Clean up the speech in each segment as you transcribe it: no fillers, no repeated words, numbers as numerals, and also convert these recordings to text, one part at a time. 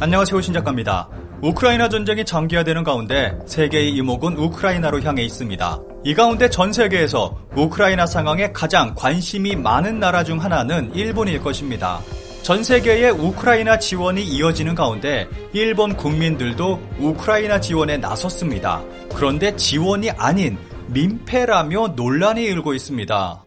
안녕하세요, 신작가입니다. 우크라이나 전쟁이 장기화되는 가운데 세계의 이목은 우크라이나로 향해 있습니다. 이 가운데 전 세계에서 우크라이나 상황에 가장 관심이 많은 나라 중 하나는 일본일 것입니다. 전 세계의 우크라이나 지원이 이어지는 가운데 일본 국민들도 우크라이나 지원에 나섰습니다. 그런데 지원이 아닌 민폐라며 논란이 일고 있습니다.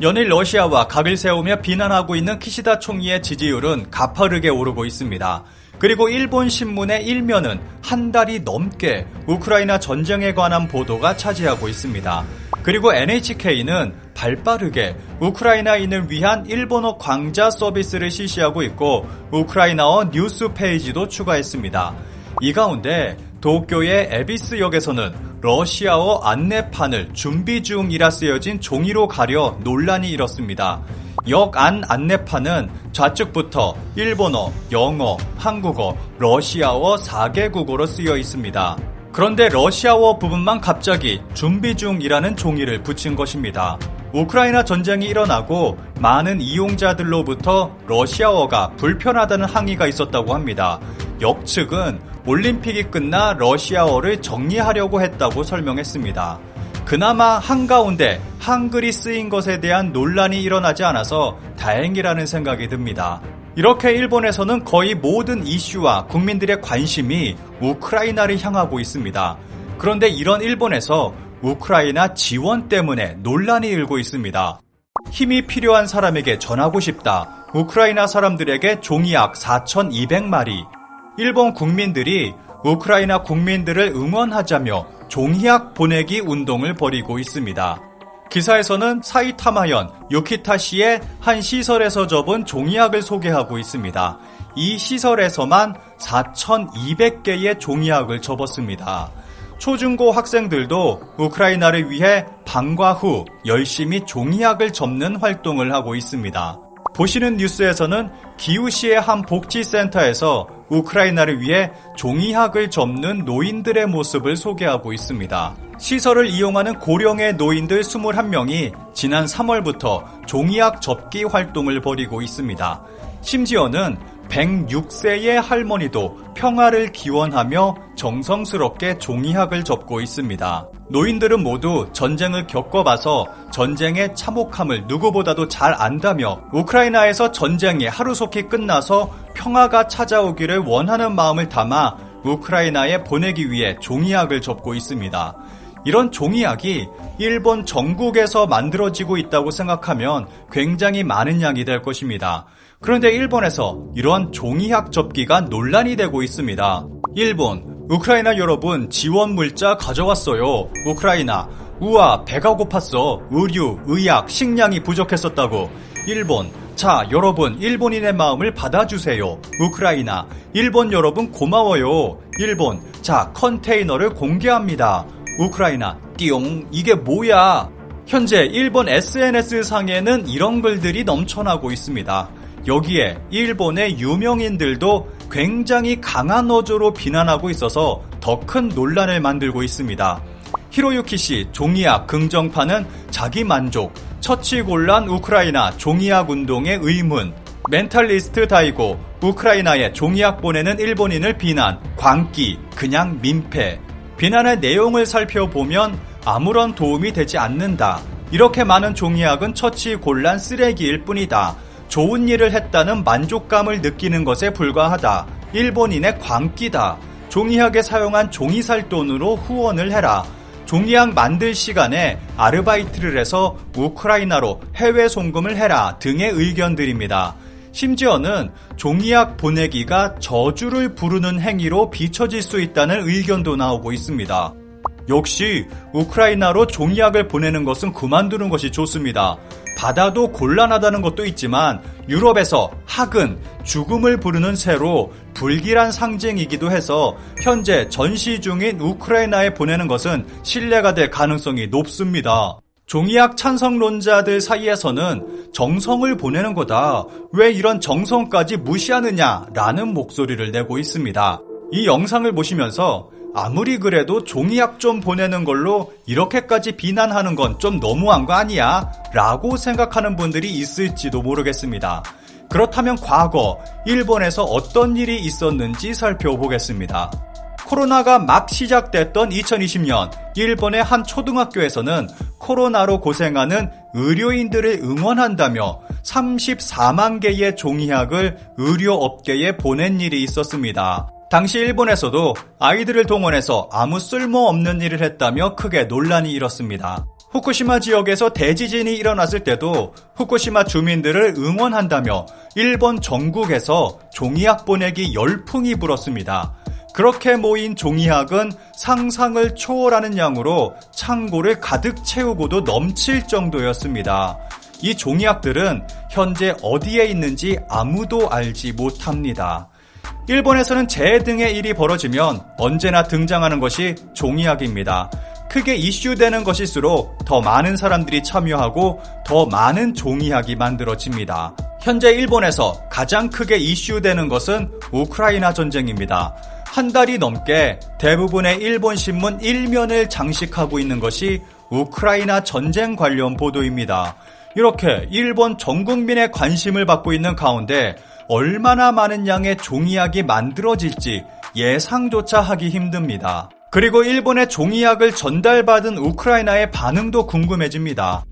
연일 러시아와 각을 세우며 비난하고 있는 키시다 총리의 지지율은 가파르게 오르고 있습니다. 그리고 일본 신문의 일면은 한 달이 넘게 우크라이나 전쟁에 관한 보도가 차지하고 있습니다. 그리고 NHK는 발빠르게 우크라이나인을 위한 일본어 강좌 서비스를 실시하고 있고 우크라이나어 뉴스 페이지도 추가했습니다. 이 가운데 도쿄의 에비스역에서는 러시아어 안내판을 준비 중이라 쓰여진 종이로 가려 논란이 일었습니다. 역 안 안내판은 좌측부터 일본어, 영어, 한국어, 러시아어 4개국어로 쓰여 있습니다. 그런데 러시아어 부분만 갑자기 준비 중이라는 종이를 붙인 것입니다. 우크라이나 전쟁이 일어나고 많은 이용자들로부터 러시아어가 불편하다는 항의가 있었다고 합니다. 역측은 올림픽이 끝나 러시아어를 정리하려고 했다고 설명했습니다. 그나마 한가운데 한글이 쓰인 것에 대한 논란이 일어나지 않아서 다행이라는 생각이 듭니다. 이렇게 일본에서는 거의 모든 이슈와 국민들의 관심이 우크라이나를 향하고 있습니다. 그런데 이런 일본에서 우크라이나 지원 때문에 논란이 일고 있습니다. 힘이 필요한 사람에게 전하고 싶다. 우크라이나 사람들에게 종이약 4,200마리. 일본 국민들이 우크라이나 국민들을 응원하자며 종이약 보내기 운동을 벌이고 있습니다. 기사에서는 사이타마현 유키타시의 한 시설에서 접은 종이약을 소개하고 있습니다. 이 시설에서만 4,200개의 종이약을 접었습니다. 초중고 학생들도 우크라이나를 위해 방과 후 열심히 종이약을 접는 활동을 하고 있습니다. 보시는 뉴스에서는 기우시의 한 복지센터에서 우크라이나를 위해 종이약을 접는 노인들의 모습을 소개하고 있습니다. 시설을 이용하는 고령의 노인들 21명이 지난 3월부터 종이약 접기 활동을 벌이고 있습니다. 심지어는 106세의 할머니도 평화를 기원하며 정성스럽게 종이약을 접고 있습니다. 노인들은 모두 전쟁을 겪어봐서 전쟁의 참혹함을 누구보다도 잘 안다며 우크라이나에서 전쟁이 하루속히 끝나서 평화가 찾아오기를 원하는 마음을 담아 우크라이나에 보내기 위해 종이약을 접고 있습니다. 이런 종이약이 일본 전국에서 만들어지고 있다고 생각하면 굉장히 많은 양이 될 것입니다. 그런데 일본에서 이러한 종이약 접기가 논란이 되고 있습니다. 일본, 우크라이나 여러분 지원 물자 가져왔어요. 우크라이나, 우와 배가 고팠어. 의류, 의약, 식량이 부족했었다고. 일본, 자 여러분 일본인의 마음을 받아주세요. 우크라이나, 일본 여러분 고마워요. 일본, 자 컨테이너를 공개합니다. 우크라이나, 띠용 이게 뭐야. 현재 일본 SNS상에는 이런 글들이 넘쳐나고 있습니다. 여기에 일본의 유명인들도 굉장히 강한 어조로 비난하고 있어서 더 큰 논란을 만들고 있습니다. 히로유키 씨 종이약 긍정파는 자기 만족, 처치곤란 우크라이나 종이약 운동의 의문, 멘탈리스트 다이고 우크라이나에 종이약 보내는 일본인을 비난, 광기, 그냥 민폐. 비난의 내용을 살펴보면 아무런 도움이 되지 않는다. 이렇게 많은 종이약은 처치곤란 쓰레기일 뿐이다. 좋은 일을 했다는 만족감을 느끼는 것에 불과하다. 일본인의 광기다. 종이약에 사용한 종이 살 돈으로 후원을 해라. 종이약 만들 시간에 아르바이트를 해서 우크라이나로 해외 송금을 해라 등의 의견들입니다. 심지어는 종이약 보내기가 저주를 부르는 행위로 비춰질 수 있다는 의견도 나오고 있습니다. 역시 우크라이나로 종이약을 보내는 것은 그만두는 것이 좋습니다. 받아도 곤란하다는 것도 있지만 유럽에서 학은 죽음을 부르는 새로 불길한 상징이기도 해서 현재 전시 중인 우크라이나에 보내는 것은 신뢰가 될 가능성이 높습니다. 종이약 찬성론자들 사이에서는 정성을 보내는 거다. 왜 이런 정성까지 무시하느냐라는 목소리를 내고 있습니다. 이 영상을 보시면서 아무리 그래도 종이약 좀 보내는 걸로 이렇게까지 비난하는 건 좀 너무한 거 아니야? 라고 생각하는 분들이 있을지도 모르겠습니다. 그렇다면 과거 일본에서 어떤 일이 있었는지 살펴보겠습니다. 코로나가 막 시작됐던 2020년 일본의 한 초등학교에서는 코로나로 고생하는 의료인들을 응원한다며 34만 개의 종이학을 의료업계에 보낸 일이 있었습니다. 당시 일본에서도 아이들을 동원해서 아무 쓸모없는 일을 했다며 크게 논란이 일었습니다. 후쿠시마 지역에서 대지진이 일어났을 때도 후쿠시마 주민들을 응원한다며 일본 전국에서 종이학 보내기 열풍이 불었습니다. 그렇게 모인 종이학은 상상을 초월하는 양으로 창고를 가득 채우고도 넘칠 정도였습니다. 이 종이학들은 현재 어디에 있는지 아무도 알지 못합니다. 일본에서는 재해 등의 일이 벌어지면 언제나 등장하는 것이 종이학입니다. 크게 이슈되는 것일수록 더 많은 사람들이 참여하고 더 많은 종이학이 만들어집니다. 현재 일본에서 가장 크게 이슈되는 것은 우크라이나 전쟁입니다. 한 달이 넘게 대부분의 일본 신문 1면을 장식하고 있는 것이 우크라이나 전쟁 관련 보도입니다. 이렇게 일본 전 국민의 관심을 받고 있는 가운데 얼마나 많은 양의 종이학이 만들어질지 예상조차 하기 힘듭니다. 그리고 일본의 종이학을 전달받은 우크라이나의 반응도 궁금해집니다.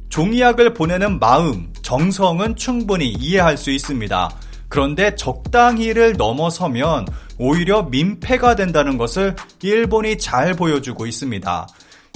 종이학을 보내는 마음, 정성은 충분히 이해할 수 있습니다. 그런데 적당히를 넘어서면 오히려 민폐가 된다는 것을 일본이 잘 보여주고 있습니다.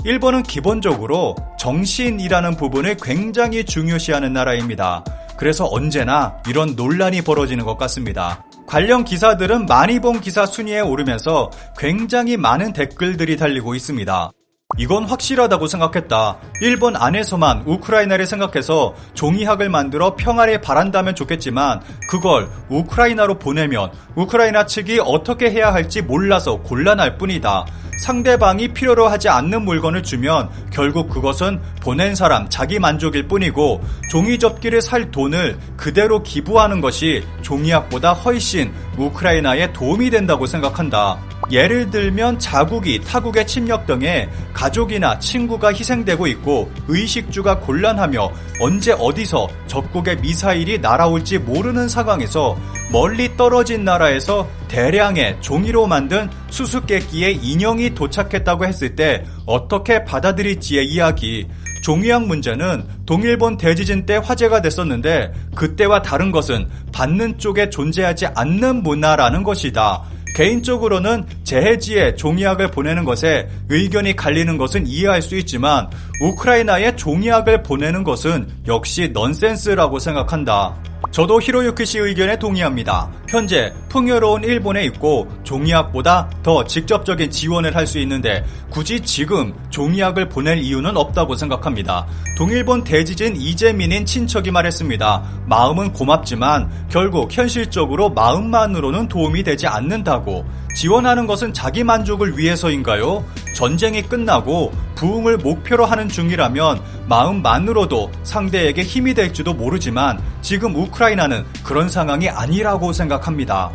일본은 기본적으로 정신이라는 부분을 굉장히 중요시하는 나라입니다. 그래서 언제나 이런 논란이 벌어지는 것 같습니다. 관련 기사들은 많이 본 기사 순위에 오르면서 굉장히 많은 댓글들이 달리고 있습니다. 이건 확실하다고 생각했다. 일본 안에서만 우크라이나를 생각해서 종이학을 만들어 평화를 바란다면 좋겠지만 그걸 우크라이나로 보내면 우크라이나 측이 어떻게 해야 할지 몰라서 곤란할 뿐이다. 상대방이 필요로 하지 않는 물건을 주면 결국 그것은 보낸 사람 자기 만족일 뿐이고 종이 접기를 살 돈을 그대로 기부하는 것이 종이학보다 훨씬 우크라이나에 도움이 된다고 생각한다. 예를 들면 자국이 타국의 침략 등에 가족이나 친구가 희생되고 있고 의식주가 곤란하며 언제 어디서 적국의 미사일이 날아올지 모르는 상황에서 멀리 떨어진 나라에서 대량의 종이로 만든 수수께끼의 인형이 도착했다고 했을 때 어떻게 받아들일지의 이야기. 종이학 문제는 동일본 대지진 때 화제가 됐었는데 그때와 다른 것은 받는 쪽에 존재하지 않는 문화라는 것이다. 개인적으로는 재해지에 종이학을 보내는 것에 의견이 갈리는 것은 이해할 수 있지만 우크라이나에 종이학을 보내는 것은 역시 넌센스라고 생각한다. 저도 히로유키 씨 의견에 동의합니다. 현재 풍요로운 일본에 있고 종이학보다 더 직접적인 지원을 할 수 있는데 굳이 지금 종이학을 보낼 이유는 없다고 생각합니다. 동일본 대지진 이재민인 친척이 말했습니다. 마음은 고맙지만 결국 현실적으로 마음만으로는 도움이 되지 않는다고. 지원하는 것은 자기 만족을 위해서인가요? 전쟁이 끝나고 부흥을 목표로 하는 중이라면 마음만으로도 상대에게 힘이 될지도 모르지만 지금 우크라이나는 그런 상황이 아니라고 생각합니다.